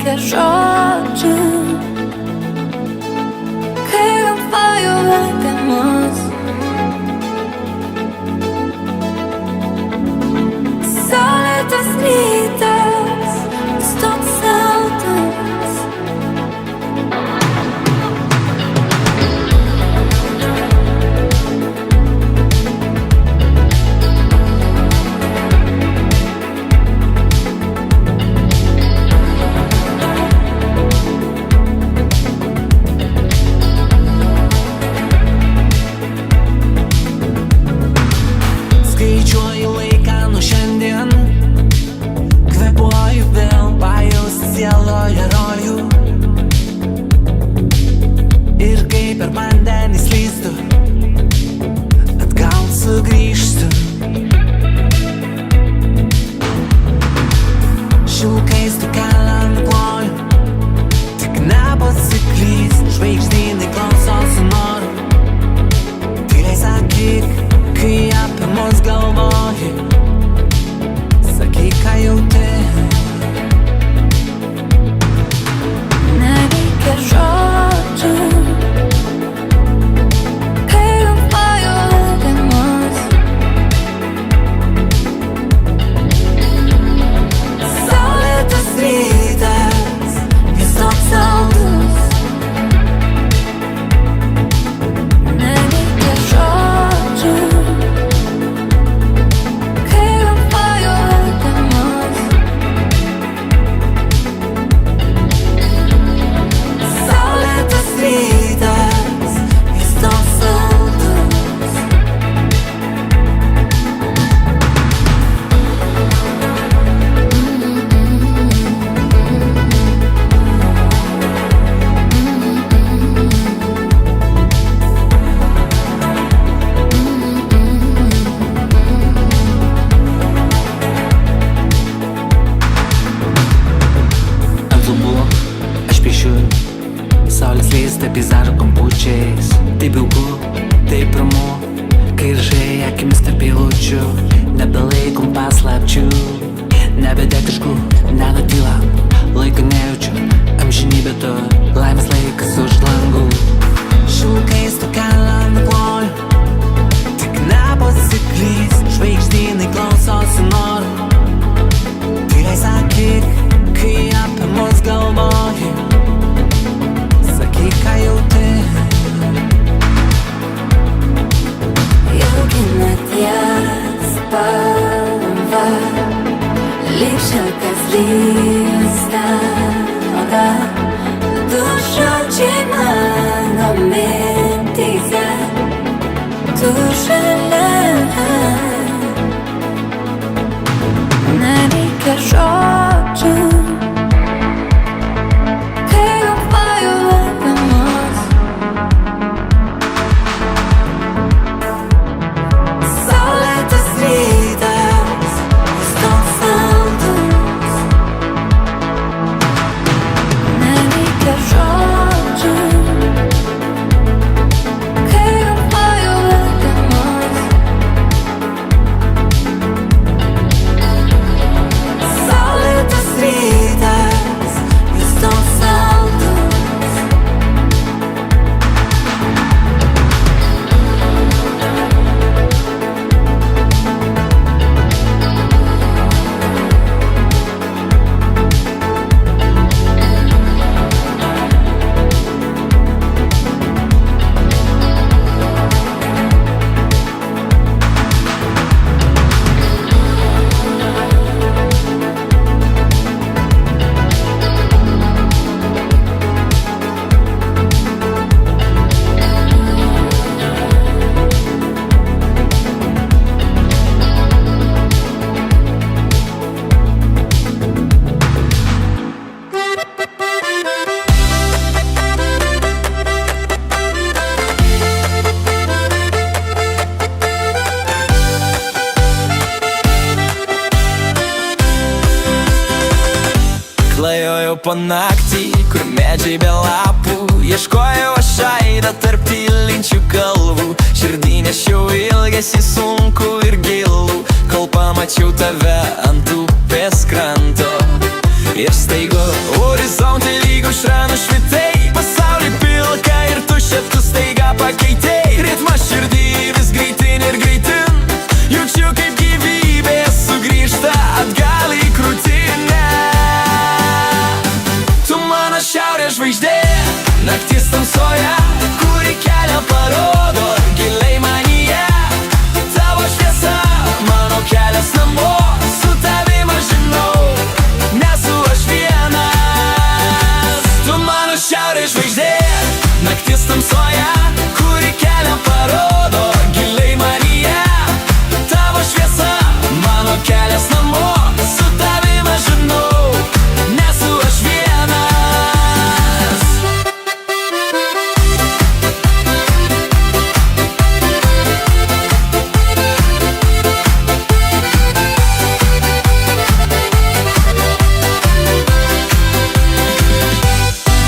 nereikia žodžių, kai galvoju apie mus. Saulėtas rytas, jis toks saldas. Skaičiuoju laiką nuo šiandien, kvėpuoju vėl pajausti sieloje rojų. Ir kai per vandenį slystu, atgal sugrįžtu. Šilkais tu kelią nukloju, tik nepasiklys. Žvaigždynai klausosi noru, tyliai sakyk, kai apie mus galvoji, sakyk, ką jauti. Nereikia žodžių, kai galvoju apie mus. Saulėtas rytas, jis toks saldus. Nereikia žodžių, kai galvoju apie mus. Saulėtas rytas, jis toks saldus. Ant lubų aš piešiu saulės lysta peizažo kampučiais. Taip jauku, taip ramu, kai raižai akimis tarp eilučių. Nebelaikom paslapčių, nebedetiškų, nenutyla. Laiko nejaučiu, amžinybė tu, laimės laikas už langų. Šilkais tu kelią nukloju, tik nepasiklys. Žvaigždynai klausosi noru, tyliai sakyk, kai apie mus galvoji, sakyk, ką jauti. Jauki nakties spalva, lyg šilkas lysta oda. Du žodžiai mano mintyse, tu šalia. Nereikia žodžių, kai galvoju apie mus. Saulėtas rytas, jis toks saldus. Nereikia žodžių, kai galvoju apie mus. Saulėtas rytas, jis toks saldus. Klajojau po naktį, kur medžiai be lapų. Ieškojau aš aidą tarp tylinčių kalvų. Širdį nešiau ilgesį sunku ir gilų, kol pamačiau tave ant upės kranto. Ir staiga horizonte lyg aušra nušvitai, pasaulį pilka ir tuščia, tu staiga pakeitei. Ritmas širdį vis greitin ir greitin, jaučiu kaip gyvybė sugrįžta atgal į krūtinę. Tu mano šiaurės žvaigždė, naktis tamsoje, kuri kelią parodo giliai manyje. Tavo šviesa, mano kelias namo, su tavim aš žinau, nesu aš vienas. Tu mano šiaurės žvaigždė, naktis tamsoje, kuri kelią parodo giliai manyje. Tavo šviesa, mano kelias namo, su tavim aš žinau, nesu aš vienas.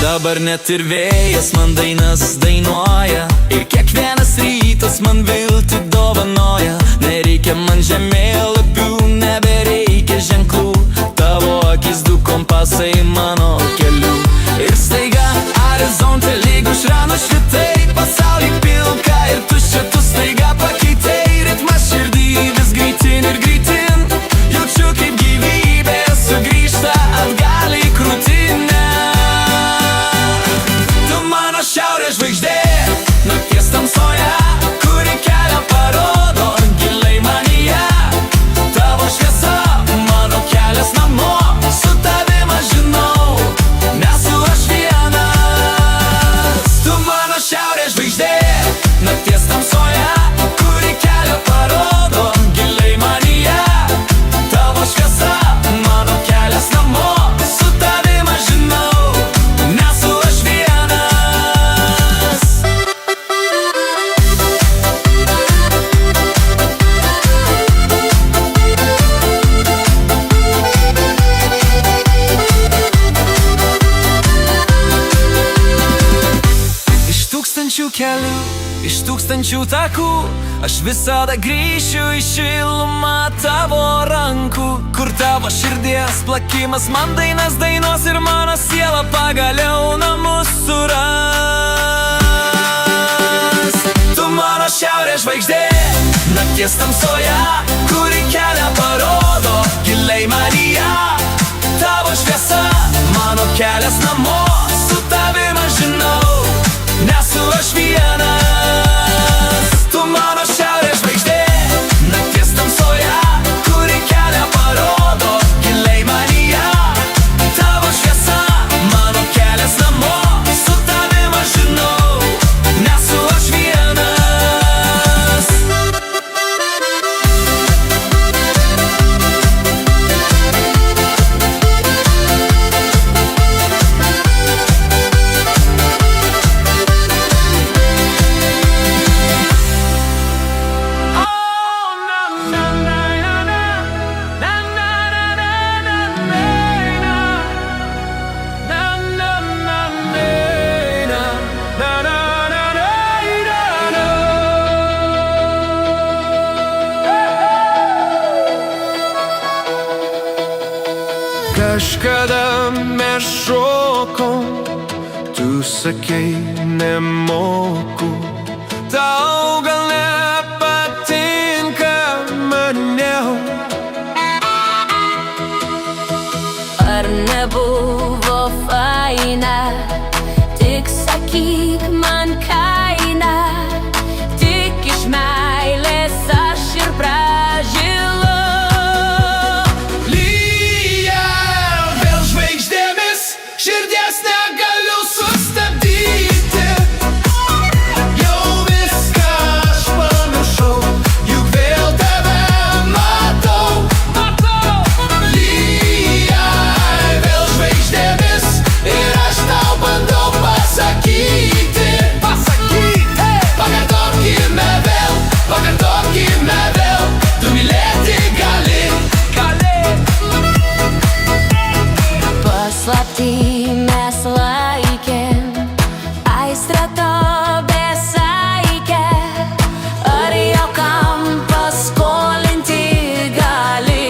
Dabar net ir vėjas man dainas dainuoja, ir kiekvienas rytas man viltį dovanoja. Nereikia man žemėlapių, nebereikia ženklų, tavo akis du kompasai mano kelių. Ir staiga horizonte lyg aušra nušvitai, pasaulį pilka ir tuščia, tu staiga pakeitei. Ritmas širdį vis greitin ir greitin, jaučiu kaip gyvybė sugrįžta atgal į krūtinę. Šiaurės žvaigždė, nakties tamsoje, kuri kelią parodo giliai manyje. Tavo šviesa, mano kelias namo, su tavim aš žinau, nesu aš vienas. Tu mano šiaurės žvaigždė, nakties tamsoje, kuri kelią parodo giliai manyje. Tavo šviesa, mano kelias namo, su tavim aš žinau, nesu aš vienas. Kelių, iš tūkstančių takų, aš visada grįšiu į šilumą tavo rankų, kur tavo širdies plakimas man dainas dainos ir mano siela pagaliau namus suras. Tu mano šiaurės žvaigždė, nakties tamsoje, kuri kelią parodo giliai manyje. Tavo šviesa, mano kelias namo, su tavim aš žinau, nesu aš vienas. Tu mano šiaurės žvaigždė, nakties tamsoje, kuri kelią parodo giliai manyje. Tavo šviesa, mano kelias namo, su tavim aš žinau, nesu aš vienas. Kažkada mes šokom, tu sakei nemoku, tau gal nepatinka maniau. Ar nebuvo faina, tik sakyk man kainą, tik iš meilės aš ir pražilau. Širdies negaliu sustabdyti, jau viską aš pamiršau, juk vėl tave matau. Lyja vėl žvaigždėmis ir aš tau bandau pasakyti. Pakartokime vėl, tu mylėti gali. Paslapty mes laikėm, aistra to besaikę, ar jau kam paskolinti gali.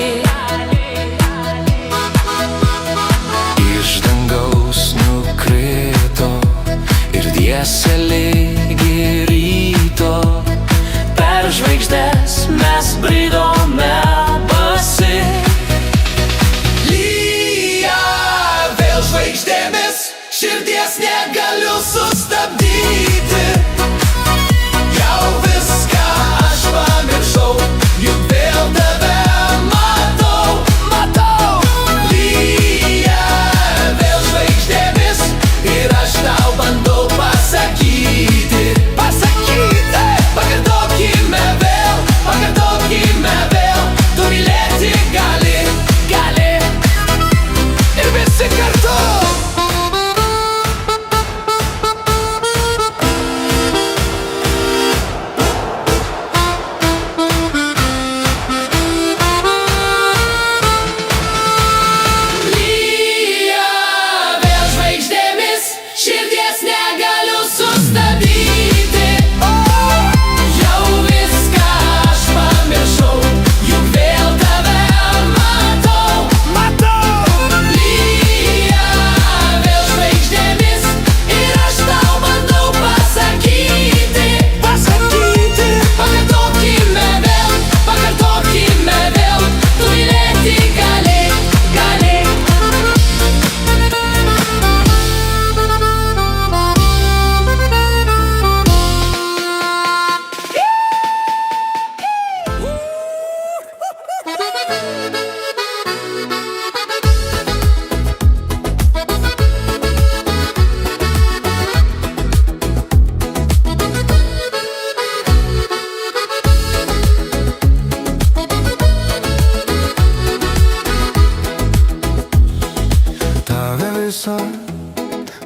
šviesa,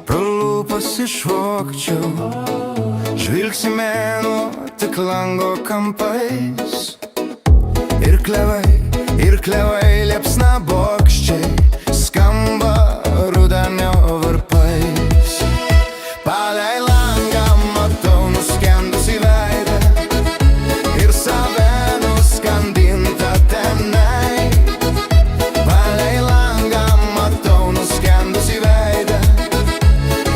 pro lūpas išvokčiau. Žvilgsi mėnuo tik lango kampais. Ir klevai liepsna bokščiai skamba rudenio varpais. Palei langą matau nuskendusį veidą ir save nuskandintą tenai. Palei langą matau nuskendusį veidą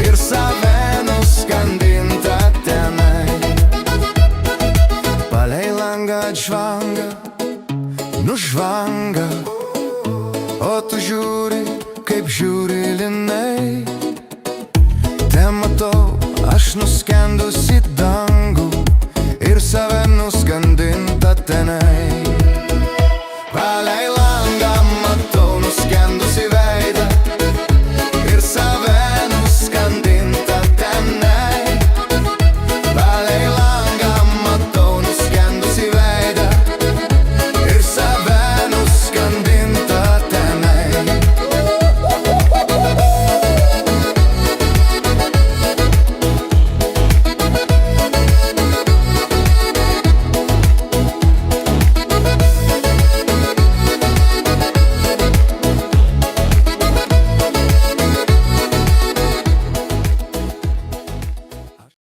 ir save nuskandintą tenai. Palei langą atžvanga, nužvanga, o tu žiūri, kaip žiūri linai. Te matau, aš nuskendusi dangų